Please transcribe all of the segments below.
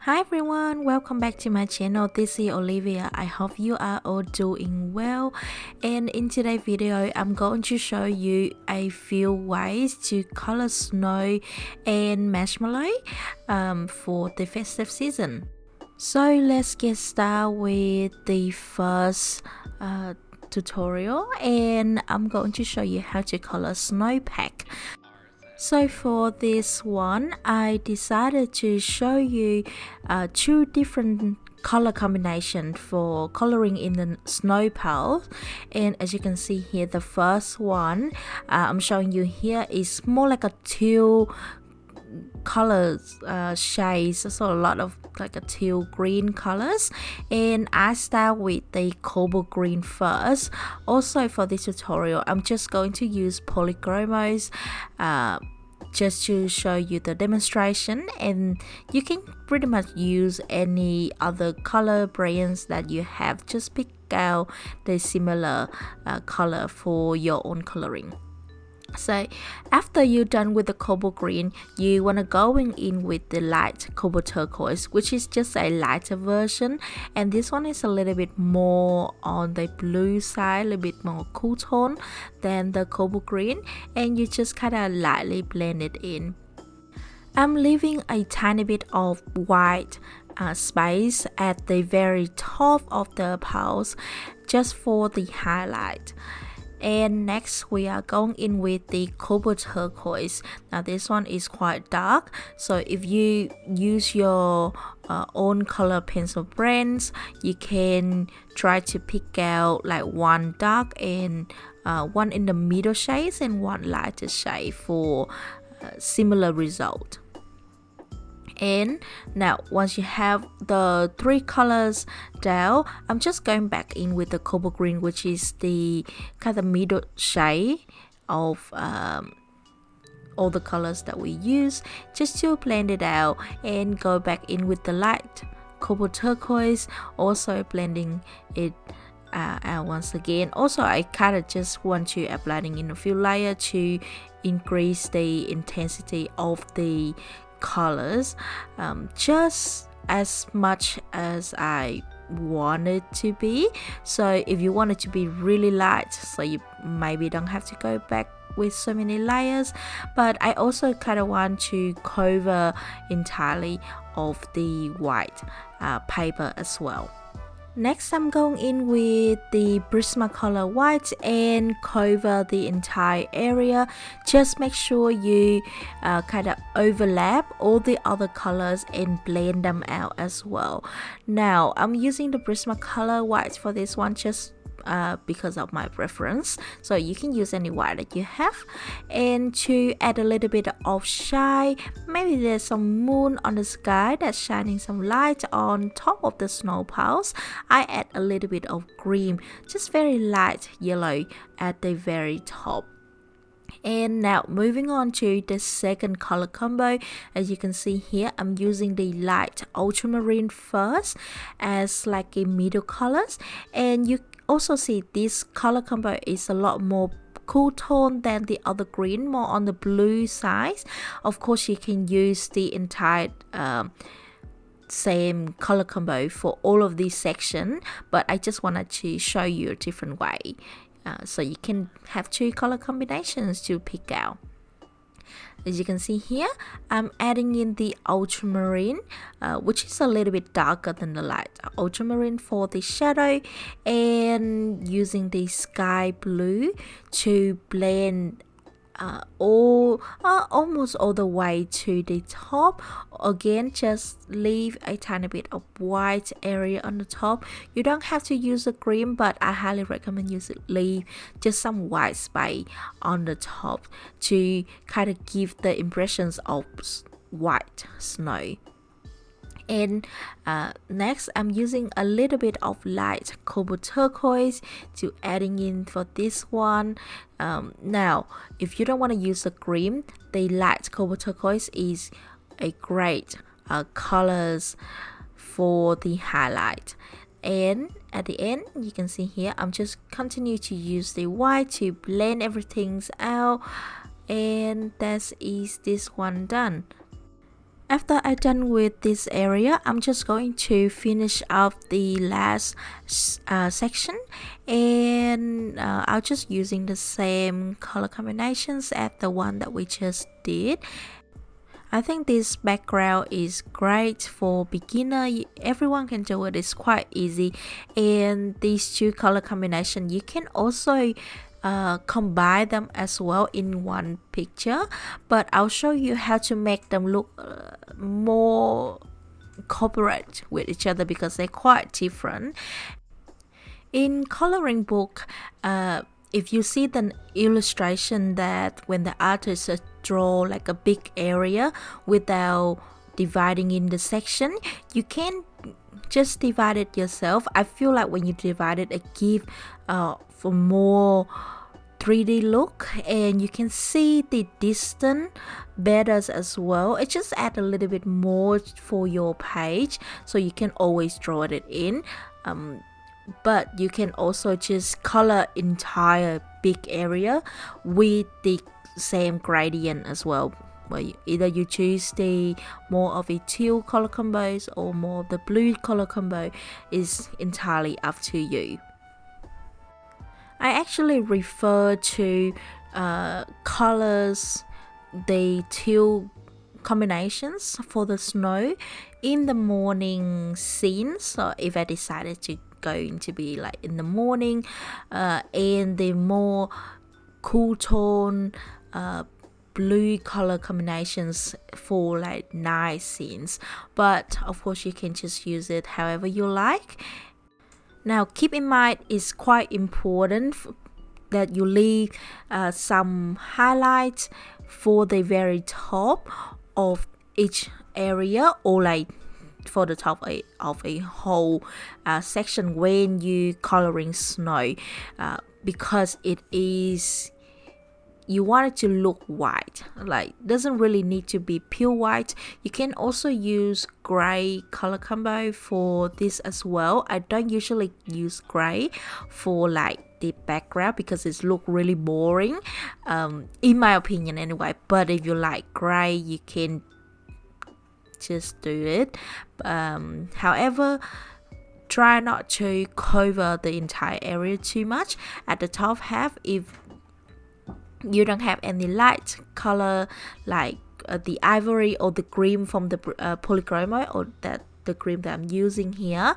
Hi everyone, welcome back to my channel. This is Olivia. I hope you are all doing well, and in today's video I'm going to show you a few ways to color snow and marshmallow for the festive season. So let's get started with the first tutorial, and I'm going to show you how to color Snowpack. So for this one, I decided to show you two different color combination for coloring in the snow piles. And as you can see here, the first one I'm showing you here is more like a teal colors shades, so a lot of like a teal green colors, and I start with the cobalt green first. Also for this tutorial I'm just going to use polychromos just to show you the demonstration, and you can pretty much use any other color brands that you have. Just pick out the similar color for your own coloring. So after you're done with the cobalt green, you want to go in with the light cobalt turquoise, which is just a lighter version, and this one is a little bit more on the blue side, a little bit more cool tone than the cobalt green, and you just kind of lightly blend it in. I'm leaving a tiny bit of white space at the very top of the piles just for the highlight. And next we are going in with the cobalt turquoise. Now this one is quite dark, so if you use your own color pencil brands, you can try to pick out like one dark and one in the middle shades and one lighter shade for similar result. And now once you have the three colors down, I'm just going back in with the cobalt green, which is the kind of middle shade of all the colors that we use, just to blend it out, and go back in with the light cobalt turquoise, also blending it out once again. Also I kind of just want to applying in a few layers to increase the intensity of the colors just as much as I want it to be. So if you want it to be really light, so you maybe don't have to go back with so many layers, but I also kind of want to cover entirely of the white paper as well. Next I'm going in with the Prismacolor white and cover the entire area. Just make sure you kind of overlap all the other colors and blend them out as well. Now I'm using the Prismacolor white for this one just because of my preference, so you can use any white that you have. And to add a little bit of shine, maybe there's some moon on the sky that's shining some light on top of the snow piles, I add a little bit of green, just very light yellow at the very top. And now moving on to the second color combo, as you can see here, I'm using the light ultramarine first as like a middle colors, and you also see this color combo is a lot more cool tone than the other green, more on the blue side. Of course you can use the entire same color combo for all of these section, but I just wanted to show you a different way. So you can have two color combinations to pick out. As you can see here, I'm adding in the ultramarine, which is a little bit darker than the light ultramarine for the shadow, and using the sky blue to blend almost all the way to the top. Again, just leave a tiny bit of white area on the top. You don't have to use a green, but I highly recommend leave just some white space on the top to kind of give the impressions of white snow. And next I'm using a little bit of light cobalt turquoise to adding in for this one. Now if you don't want to use a green, the light cobalt turquoise is a great colors for the highlight. And at the end you can see here, I'm just continue to use the white to blend everything out, and that is this one done. After I'm done with this area, I'm just going to finish up the last section, and I'll just using the same color combinations as the one that we just did. I think this background is great for beginner. Everyone can do it. It's quite easy, and these two color combination you can also combine them as well in one picture, but I'll show you how to make them look more cooperate with each other because they're quite different. In coloring book, if you see the illustration that when the artist draw like a big area without dividing in the section, you can just divide it yourself. I feel like when you divide it gives for more 3D look, and you can see the distance better as well. It just add a little bit more for your page, so you can always draw it in. But you can also just color entire big area with the same gradient as well. Well, either you choose the more of a teal color combos or more of the blue color combo is entirely up to you. I actually refer to colors, the teal combinations for the snow in the morning scene. So if I decided to going to be like in the morning, and the more cool tone blue color combinations for like night scenes, but of course you can just use it however you like. Now keep in mind it's quite important that you leave some highlights for the very top of each area, or like for the top of a whole section when you coloring snow, because it is, you want it to look white, like doesn't really need to be pure white. You can also use gray color combo for this as well. I don't usually use gray for like the background because it's look really boring, in my opinion anyway. But if you like gray, you can just do it. However, try not to cover the entire area too much. At the top half, if you don't have any light color like the ivory or the cream from the polychroma, or that the cream that I'm using here,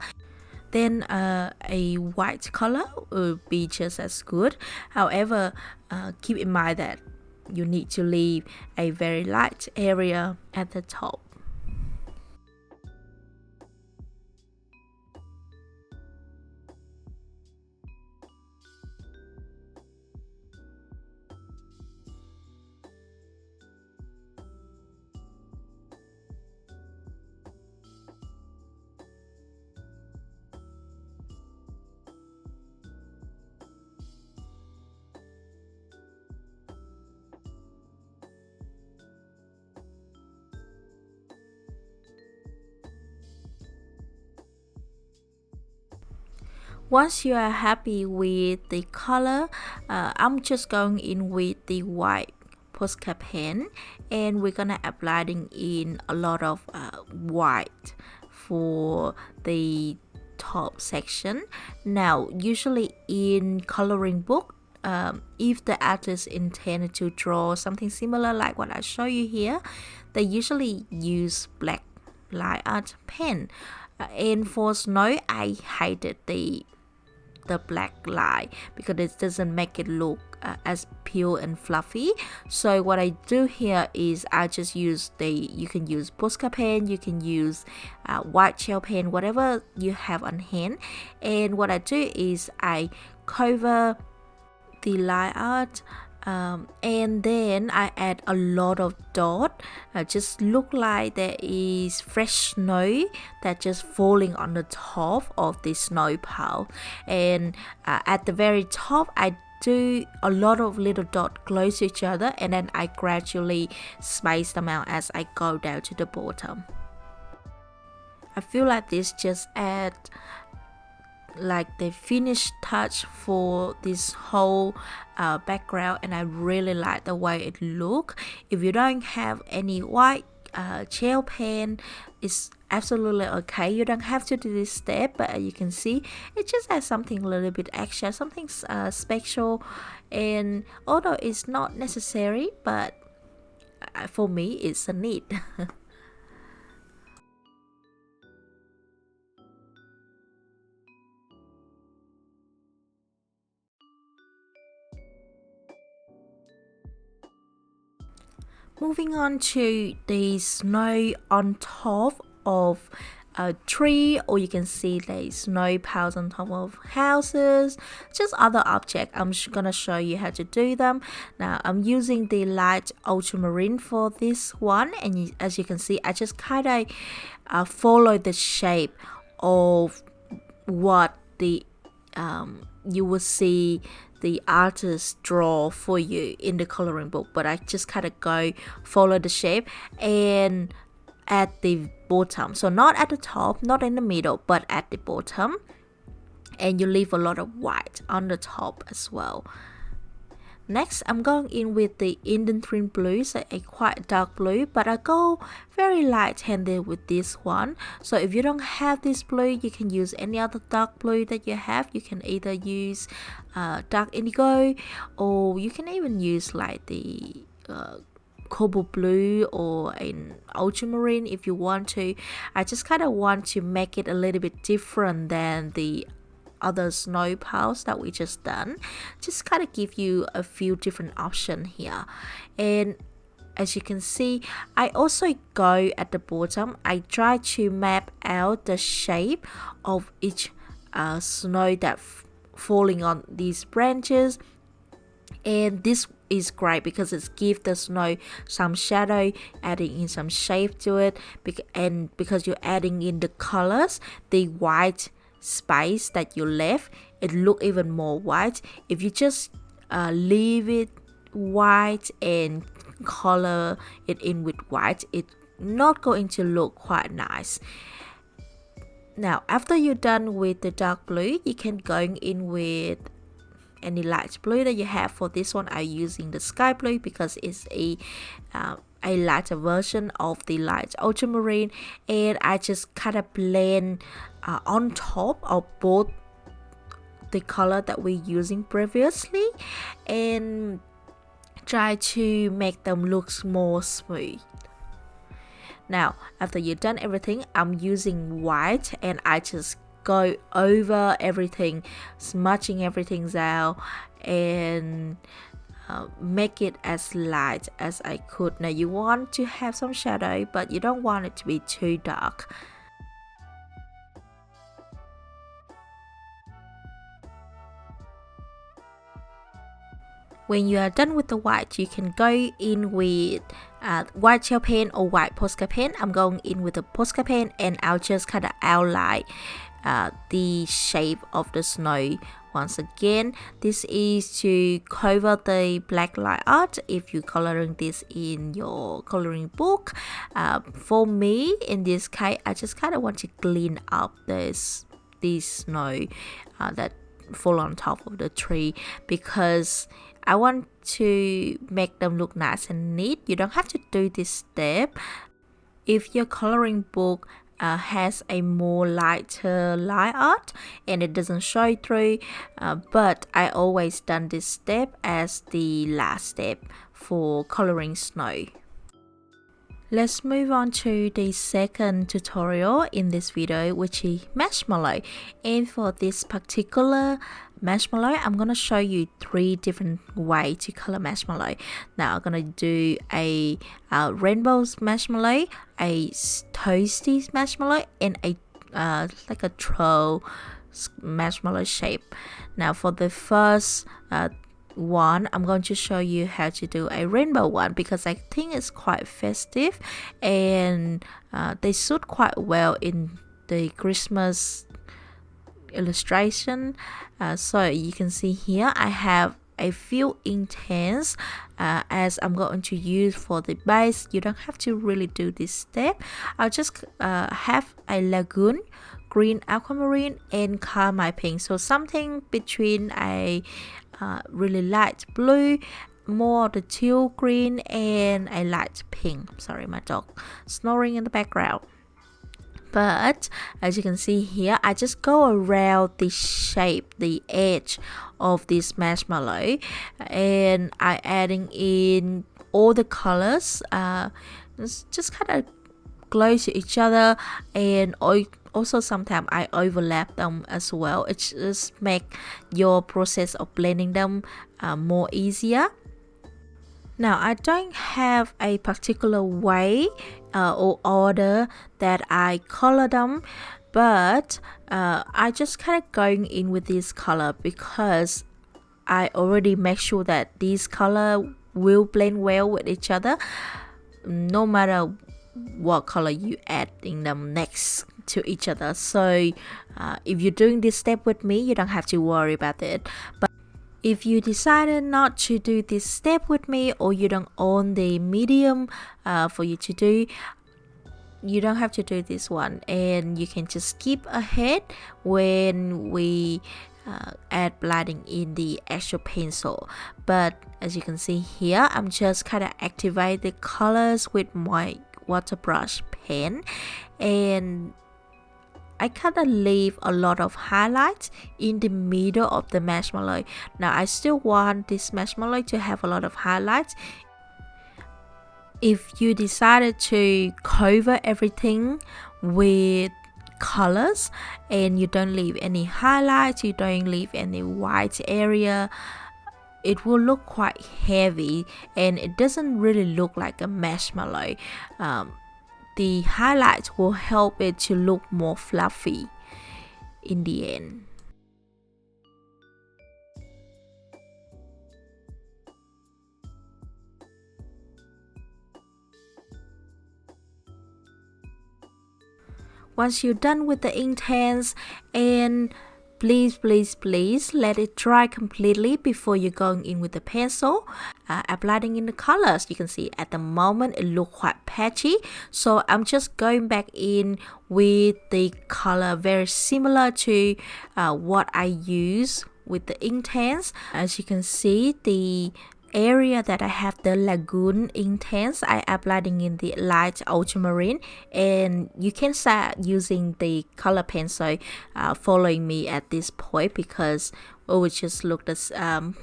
then a white color will be just as good. However, keep in mind that you need to leave a very light area at the top. Once you are happy with the color, I'm just going in with the white Posca pen, and we're gonna applying in a lot of white for the top section. Now usually in coloring book, if the artist intended to draw something similar like what I show you here, they usually use black line art pen, and for snow I hated the black line because it doesn't make it look as pure and fluffy. So what I do here is I just use you can use Posca pen, you can use white gel pen, whatever you have on hand. And what I do is I cover the line art, and then I add a lot of dot, just look like there is fresh snow that just falling on the top of the snow pile. And at the very top I do a lot of little dots close to each other, and then I gradually space them out as I go down to the bottom. I feel like this just add like the finished touch for this whole background, and I really like the way it look. If you don't have any white gel pen is absolutely okay. You don't have to do this step, but as you can see, it just adds something a little bit extra, something special. And although it's not necessary, but for me it's a need. Moving on to the snow on top of a tree, or you can see the snow piles on top of houses, just other objects. I'm gonna show you how to do them. Now I'm using the light ultramarine for this one, and as you can see, I just kind of follow the shape of what the you will see the artist draw for you in the coloring book, but I just kind of go follow the shape and at the bottom, so not at the top, not in the middle, but at the bottom, and you leave a lot of white on the top as well. Next, I'm going in with the Indantine blue, so a quite dark blue, but I go very light-handed with this one. So if you don't have this blue, you can use any other dark blue that you have. You can either use dark indigo, or you can even use like the cobalt blue or an ultramarine if you want to. I just kind of want to make it a little bit different than the other snow piles that we just done. Just kind of give you a few different options here. And as you can see, I also go at the bottom, I try to map out the shape of each snow that falling on these branches. And this is great because it gives the snow some shadow, adding in some shape to it, and because you're adding in the colors, the white space that you left, it look even more white. If you just leave it white and color it in with white, it's not going to look quite nice. Now after you're done with the dark blue, you can go in with any light blue that you have. For this one, I'm using the sky blue because it's a lighter version of the light ultramarine, and I just kind of blend on top of both the color that we're using previously and try to make them look more smooth. Now after you've done everything, I'm using white and I just go over everything, smudging everything out and make it as light as I could. Now you want to have some shadow, but you don't want it to be too dark. When you are done with the white, you can go in with white gel pen or white Posca pen. I'm going in with a Posca pen and I'll just kind of outline the shape of the snow. Once again, this is to cover the black line art if you're coloring this in your coloring book. For me, in this case, I just kind of want to clean up this snow that fall on top of the tree, because I want to make them look nice and neat. You don't have to do this step. If your coloring book has a more lighter line art and it doesn't show through, but I always done this step as the last step for coloring snow. Let's move on to the second tutorial in this video, which is marshmallow. And for this particular marshmallow, I'm gonna show you 3 different ways to color marshmallow. Now I'm gonna do a rainbow marshmallow, a toasty marshmallow, and a like a troll marshmallow shape. Now for the first one, I'm going to show you how to do a rainbow one because I think it's quite festive and they suit quite well in the Christmas illustration. So you can see here I have a few intense as I'm going to use for the base. You don't have to really do this step. I'll just have a lagoon, green aquamarine, and carmine pink, so something between a really light blue, more of the teal green and a light pink. Sorry, my dog snoring in the background. But as you can see here, I just go around the shape, the edge of this marshmallow, and I adding in all the colors, just kind of close to each other, and also sometimes I overlap them as well. It just make your process of blending them more easier. Now, I don't have a particular way or order that I color them, but I just kind of going in with this color because I already make sure that this color will blend well with each other, no matter what color you add in them next to each other. So if you're doing this step with me, you don't have to worry about it. But if you decided not to do this step with me, or you don't own the medium for you to do, you don't have to do this one, and you can just skip ahead when we add blending in the actual pencil. But as you can see here, I'm just kind of activate the colors with my water brush pen, and I kind of leave a lot of highlights in the middle of the marshmallow. Now I still want this marshmallow to have a lot of highlights. If you decided to cover everything with colors and you don't leave any highlights, you don't leave any white area, it will look quite heavy and it doesn't really look like a marshmallow. The highlights will help it to look more fluffy in the end. Once you're done with the intense, and please let it dry completely before you're going in with the pencil. Applying in the colors, you can see at the moment it looks quite patchy, so I'm just going back in with the color very similar to what I use with the intense. As you can see, the area that I have the lagoon intense, I applying in the light ultramarine, and you can start using the color pencil following me at this point, because it would just look this,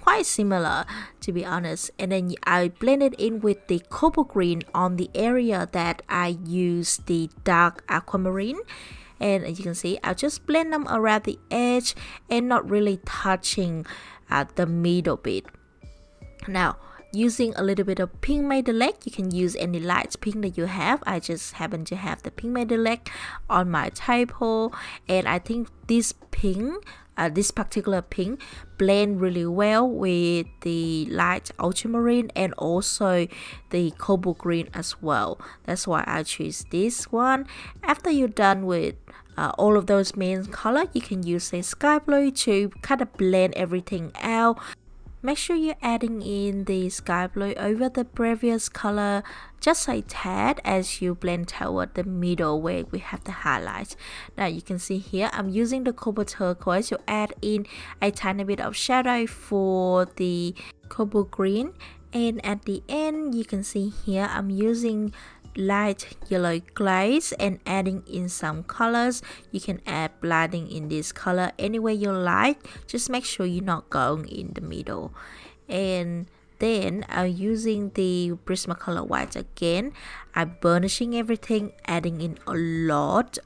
quite similar, to be honest. And then I blend it in with the cobalt green on the area that I use the dark aquamarine. And as you can see, I'll just blend them around the edge and not really touching the middle bit. Now, using a little bit of pink metallic, you can use any light pink that you have. I just happen to have the pink metallic on my table, and I think this pink, this particular pink, blend really well with the light ultramarine and also the cobalt green as well. That's why I choose this one. After you're done with all of those main color, you can use a sky blue to kind of blend everything out. Make sure you're adding in the sky blue over the previous color, just a tad, as you blend toward the middle where we have the highlights. Now you can see here I'm using the cobalt turquoise to add in a tiny bit of shadow for the cobalt green, and at the end you can see here I'm using light yellow glaze and adding in some colors. You can add blending in this color any way you like, just make sure you're not going in the middle. And then I'm using the Prismacolor white again. I'm burnishing everything, adding in a lot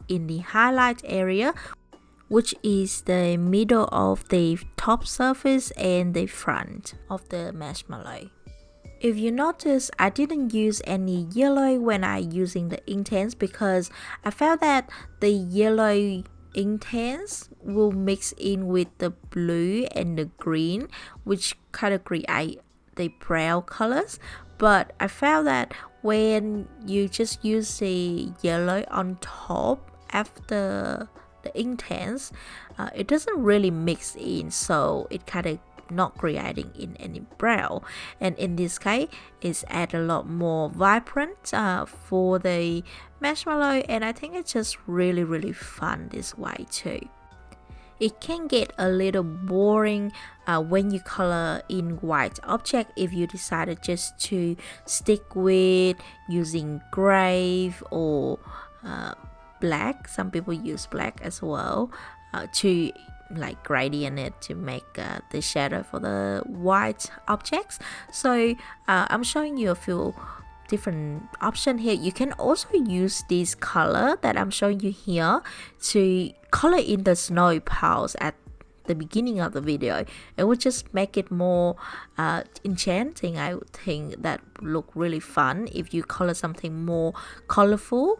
in the highlight area, which is the middle of the top surface and the front of the marshmallow. If you notice, I didn't use any yellow when I using the intense, because I felt that the yellow intense will mix in with the blue and the green, which kind of create the brown colors. But I felt that when you just use the yellow on top after the intense, it doesn't really mix in, so it kind of not creating in any brown. And in this case, it's add a lot more vibrant for the marshmallow, and I think it's just really fun this way too. It can get a little boring when you color in white object if you decided just to stick with using gray or black. Some people use black as well to like gradient it to make the shadow for the white objects. So I'm showing you a few different option here. You can also use this color that I'm showing you here to color in the snow piles at the beginning of the video. It would just make it more enchanting. I would think that would look really fun if you color something more colorful.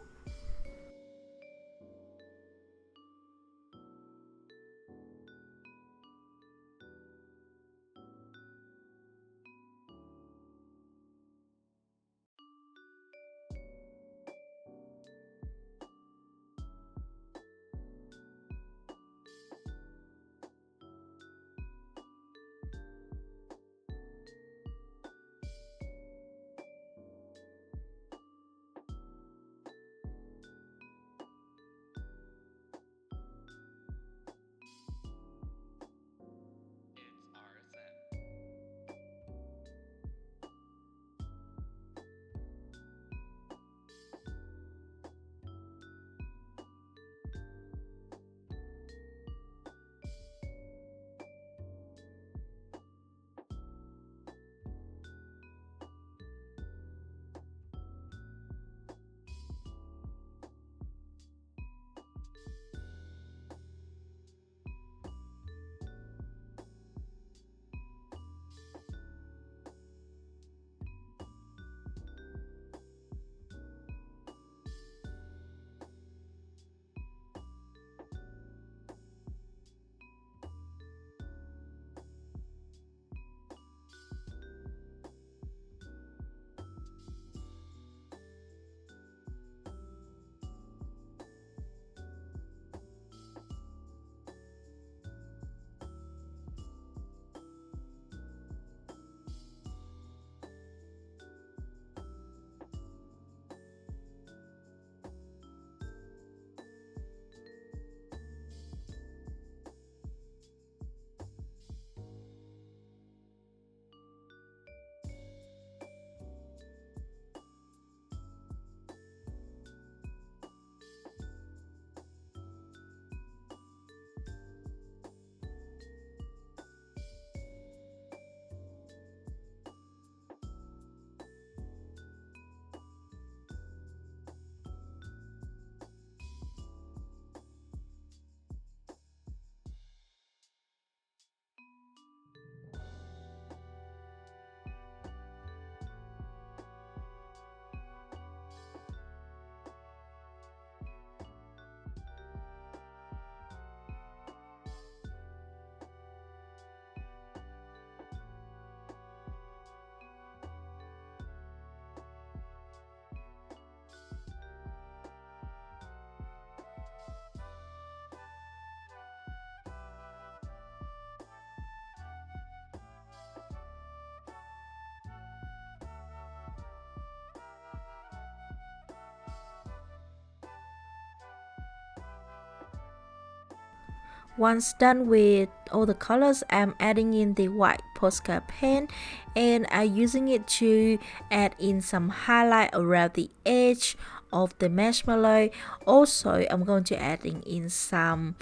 Once done with all the colors, I'm adding in the white Posca pen and I'm using it to add in some highlight around the edge of the marshmallow. Also, I'm going to adding in some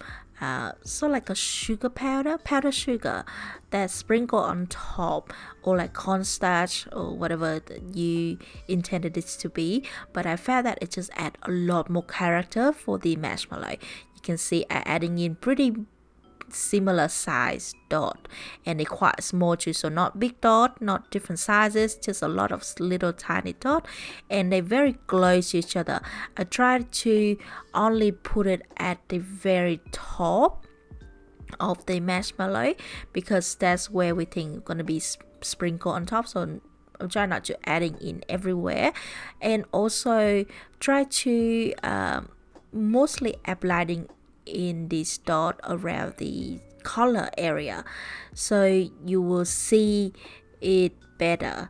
so like a sugar powder sugar that sprinkle on top, or like cornstarch or whatever that you intended it to be. But I found that it just add a lot more character for the marshmallow. You can see I adding in pretty similar size dot, and they're quite small too, so not big dot, not different sizes, just a lot of little tiny dot, and they're very close to each other. I tried to only put it at the very top of the marshmallow because that's where we think gonna be sprinkled on top, so I'm trying not to adding in everywhere. And also try to mostly applying in this dot around the collar area, so you will see it better.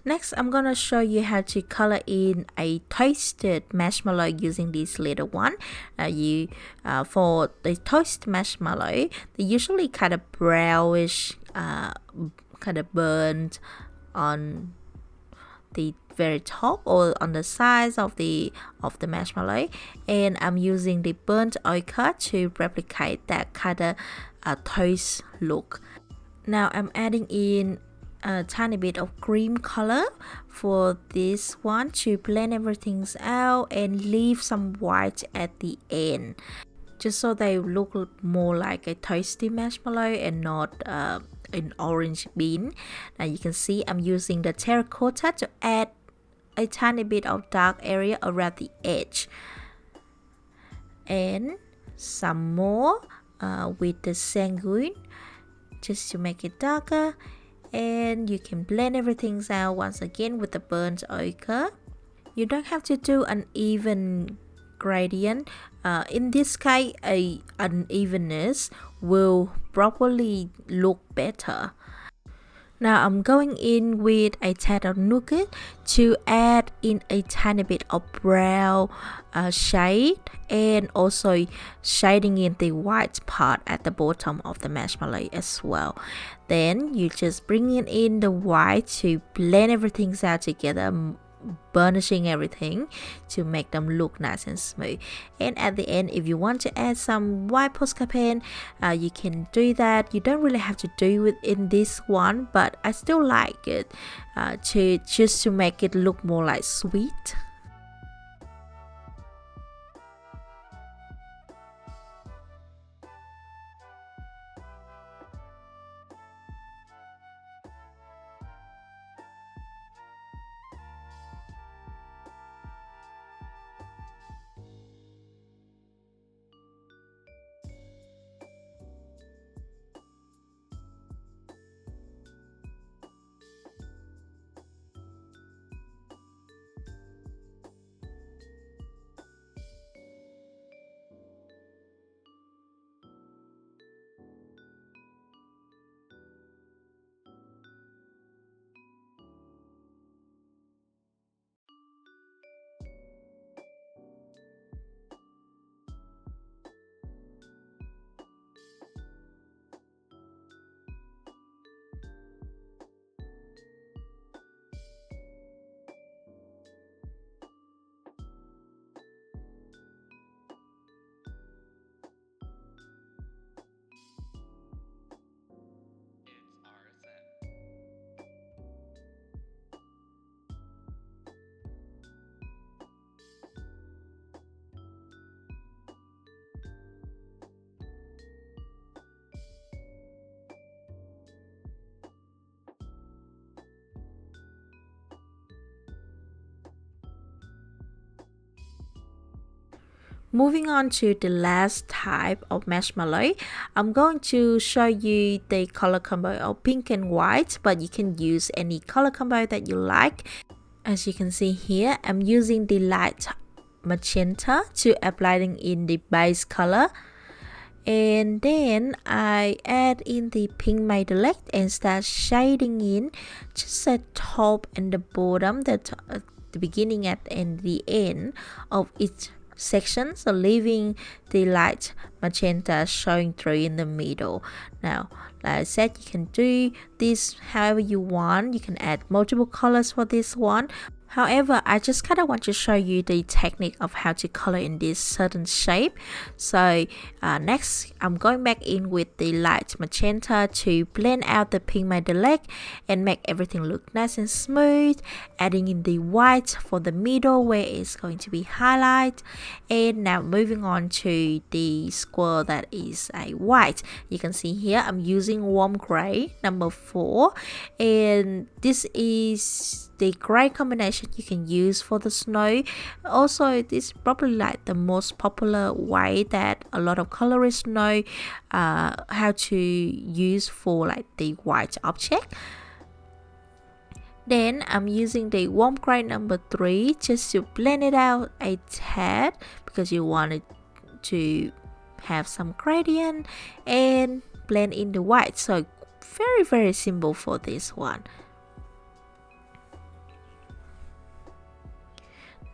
Next, I'm gonna show you how to color in a toasted marshmallow using this little one. For the toast marshmallow, they usually kind of brownish, kind of burnt on the very top or on the sides of the marshmallow, and I'm using the burnt ochre to replicate that kind of toast look. Now I'm adding in a tiny bit of cream color for this one to blend everything out and leave some white at the end, just so they look more like a toasty marshmallow and not an orange bean. Now you can see I'm using the terracotta to add a tiny bit of dark area around the edge, and some more with the sanguine just to make it darker. And you can blend everything out once again with the burnt ochre. You don't have to do an even gradient. In this case, a unevenness will probably look better. Now I'm going in with a tad of nougat to add in a tiny bit of brown shade, and also shading in the white part at the bottom of the marshmallow as well. Then you just bring in the white to blend everything out together, burnishing everything to make them look nice and smooth. And at the end, if you want to add some white Posca pen, you can do that. You don't really have to do it in this one, but I still like it to make it look more like sweet. Moving on to the last type of marshmallow, I'm going to show you the color combo of pink and white, but you can use any color combo that you like. As you can see here, I'm using the light magenta to applying in the base color, and then I add in the pink metallic and start shading in just the top and the bottom, the beginning and the end of each section, so leaving the light magenta showing through in the middle. Now, like I said, you can do this however you want. You can add multiple colors for this one. However, I just kind of want to show you the technique of how to color in this certain shape. So next, I'm going back in with the light magenta to blend out the pink metallic and make everything look nice and smooth. Adding in the white for the middle where it's going to be highlight. And now moving on to the square that is a white. You can see here I'm using warm gray number 4, and this is the gray combination you can use for the snow. Also, this is probably like the most popular way that a lot of colorists know how to use for like the white object. Then I'm using the warm gray number 3 just to blend it out a tad, because you want it to have some gradient, and blend in the white. So very simple for this one.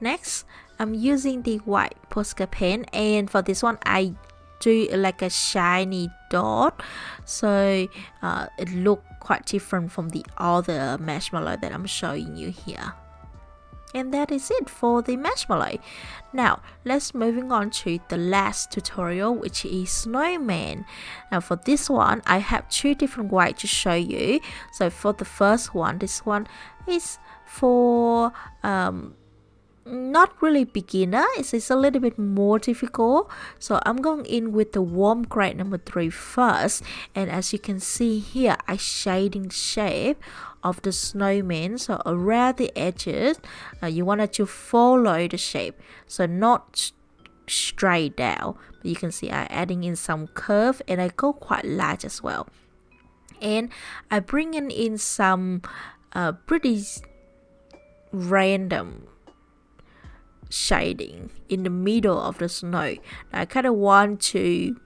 Next, I'm using the white Posca pen, and for this one I do like a shiny dot, so it look quite different from the other marshmallow that I'm showing you here. And that is it for the marshmallow. Now let's moving on to the last tutorial, which is snowman. Now for this one I have two different ways to show you. So for the first one, this one is for not really beginner, it's a little bit more difficult, so I'm going in with the warm grade number 3 first. And as you can see here, I shading the shape of the snowman, so around the edges you wanted to follow the shape, so not straight down, but you can see I adding in some curve, and I go quite large as well. And I bring in some pretty random shading in the middle of the snow. Now, I kind of want to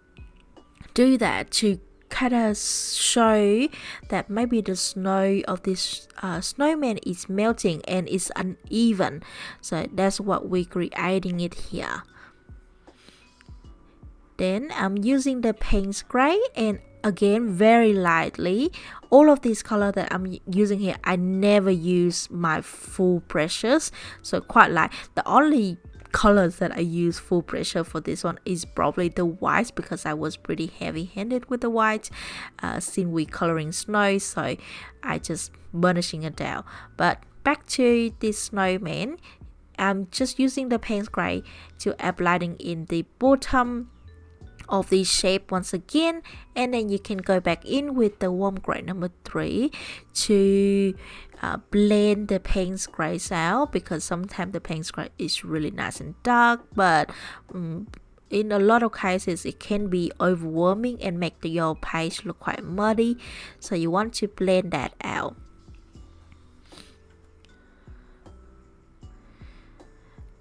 do that to kind of show that maybe the snow of this snowman is melting and it's uneven, so that's what we're creating it here. Then I'm using the paint spray, and again very lightly. All of these color that I'm using here, I never use my full brushes, so quite light. The only colors that I use full pressure for this one is probably the white, because I was pretty heavy-handed with the white since we coloring snow, so I just burnishing it down. But back to this snowman, I'm just using the paint spray to applying in the bottom of the shape once again, and then you can go back in with the warm grade number 3 to blend the paint sprays out, because sometimes the paint spray is really nice and dark, but in a lot of cases it can be overwhelming and make your page look quite muddy, so you want to blend that out.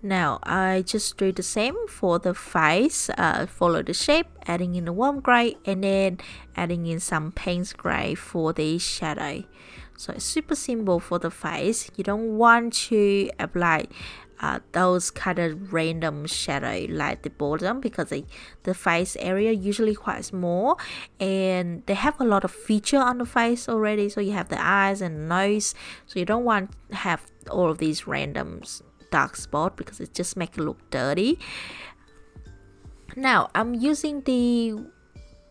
Now I just do the same for the face, follow the shape, adding in the warm gray, and then adding in some paint gray for the shadow. So it's super simple for the face. You don't want to apply those kind of random shadow like the bottom, because the face area usually quite small and they have a lot of feature on the face already. So you have the eyes and nose, so you don't want to have all of these randoms dark spot, because it just make it look dirty. Now I'm using the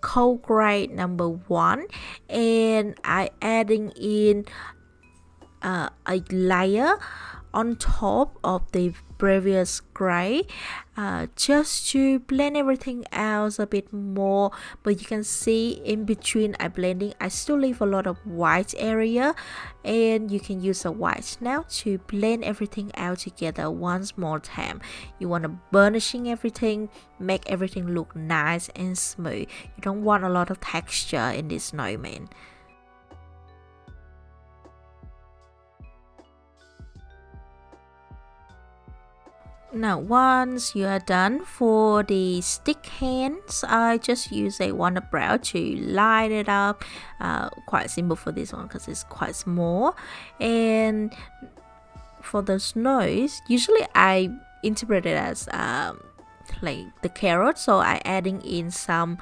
cold grade number 1, and I adding in a layer on top of the previous gray, just to blend everything else a bit more. But you can see in between I blending, I still leave a lot of white area, and you can use a white now to blend everything out together once more time. You want to burnishing everything, make everything look nice and smooth. You don't want a lot of texture in this snowman. Now once you are done for the stick hands, I just use a Wonder Brow to line it up. Quite simple for this one because it's quite small. And for the snows, usually I interpret it as like the carrot, so I adding in some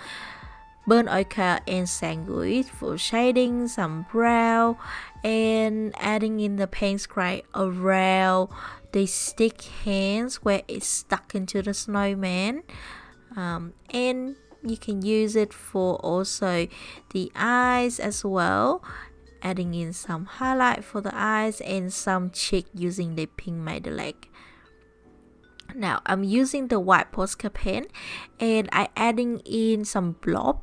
burnt ochre and sandwich for shading, some brow, and adding in the paint spray around the stick hands where it's stuck into the snowman. And you can use it for also the eyes as well, adding in some highlight for the eyes and some cheek using the pink metallic. Now I'm using the white Posca pen, and I adding in some blob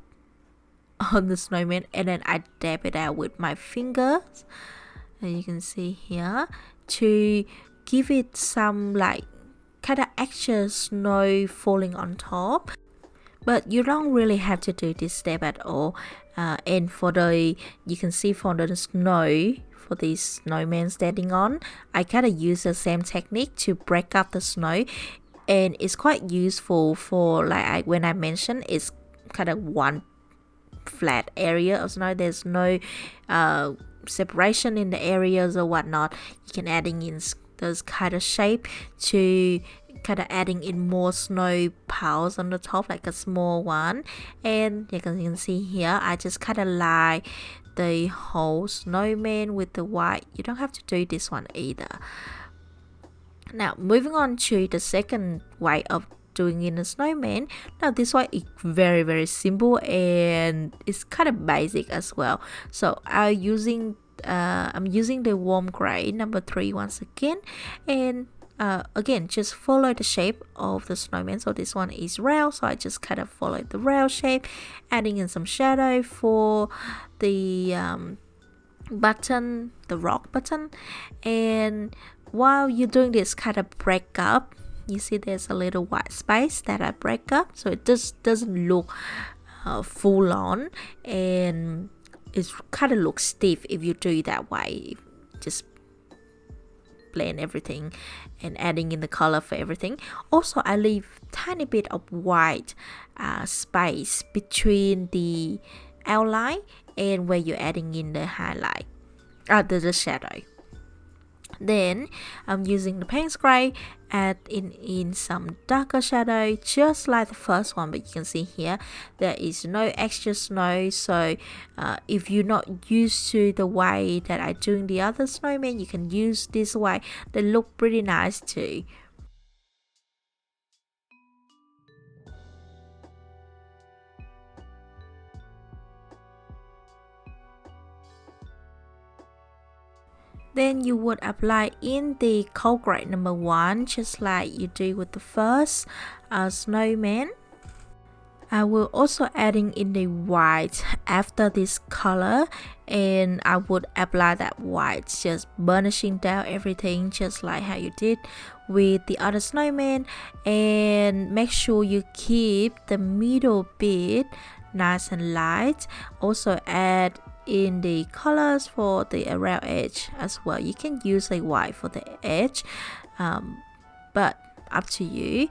on the snowman, and then I dab it out with my fingers, and you can see here, to give it some like kind of extra snow falling on top. But you don't really have to do this step at all. And for the, you can see for the snow, for this snowman standing on, I kind of use the same technique to break up the snow, and it's quite useful for like when I mentioned it's kind of one flat area of snow. There's no separation in the areas or whatnot. You can adding in those kind of shape to kind of adding in more snow piles on the top, like a small one. And you can see here, I just kind of line the whole snowman with the white. You don't have to do this one either. Now moving on to the second way of doing in a snowman. Now this one is very simple and it's kind of basic as well. So I'm using the warm gray number 3 once again, and again just follow the shape of the snowman. So this one is round, so I just kind of follow the round shape, adding in some shadow for the button, the rock button. And while you're doing this, kind of break up, you see there's a little white space that I break up, so it just doesn't look full on, and it kind of looks stiff if you do it that way. Just blend everything and adding in the color for everything. Also, I leave tiny bit of white space between the outline and where you're adding in the highlight, the shadow. Then I'm using the paint spray, add in some darker shadow, just like the first one. But you can see here there is no extra snow, so if you're not used to the way that I doing the other snowman, you can use this way. They look pretty nice too. Then you would apply in the cold gray number 1, just like you do with the first snowman. I will also adding in the white after this color, and I would apply that white, just burnishing down everything just like how you did with the other snowman. And make sure you keep the middle bit nice and light. Also add in the colors for the around edge as well. You can use a white for the edge, but up to you.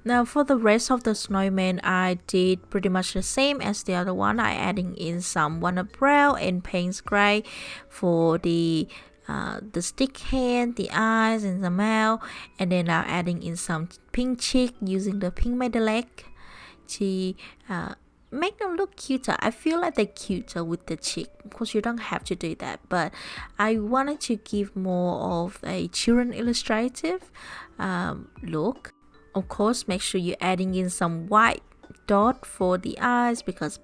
Now for the rest of the snowman, I did pretty much the same as the other one. I adding in some Warner Brown and Paints Gray for the stick hand, the eyes and the mouth, and then I'm adding in some pink cheek using the pink metallic to make them look cuter. I feel like they're cuter with the cheek. Of course, you don't have to do that, but I wanted to give more of a children illustrative look. Of course, make sure you're adding in some white dot for the eyes, because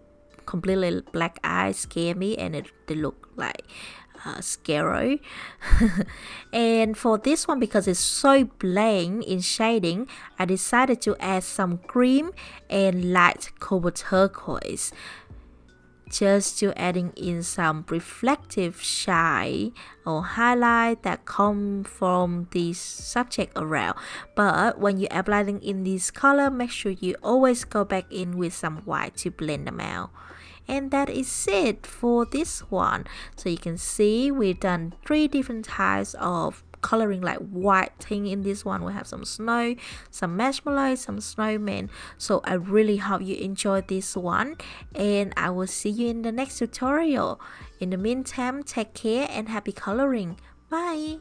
completely black eyes scare me and they look like scary. And for this one, because it's so plain in shading, I decided to add some cream and light cobalt turquoise, just to adding in some reflective shine or highlight that come from the subject around. But when you're applying in this color, make sure you always go back in with some white to blend them out. And that is it for this one. So you can see we've done 3 different types of coloring, like white thing. In this one we have some snow, some marshmallows, some snowman. So I really hope you enjoyed this one, and I will see you in the next tutorial. In the meantime, take care and happy coloring. Bye.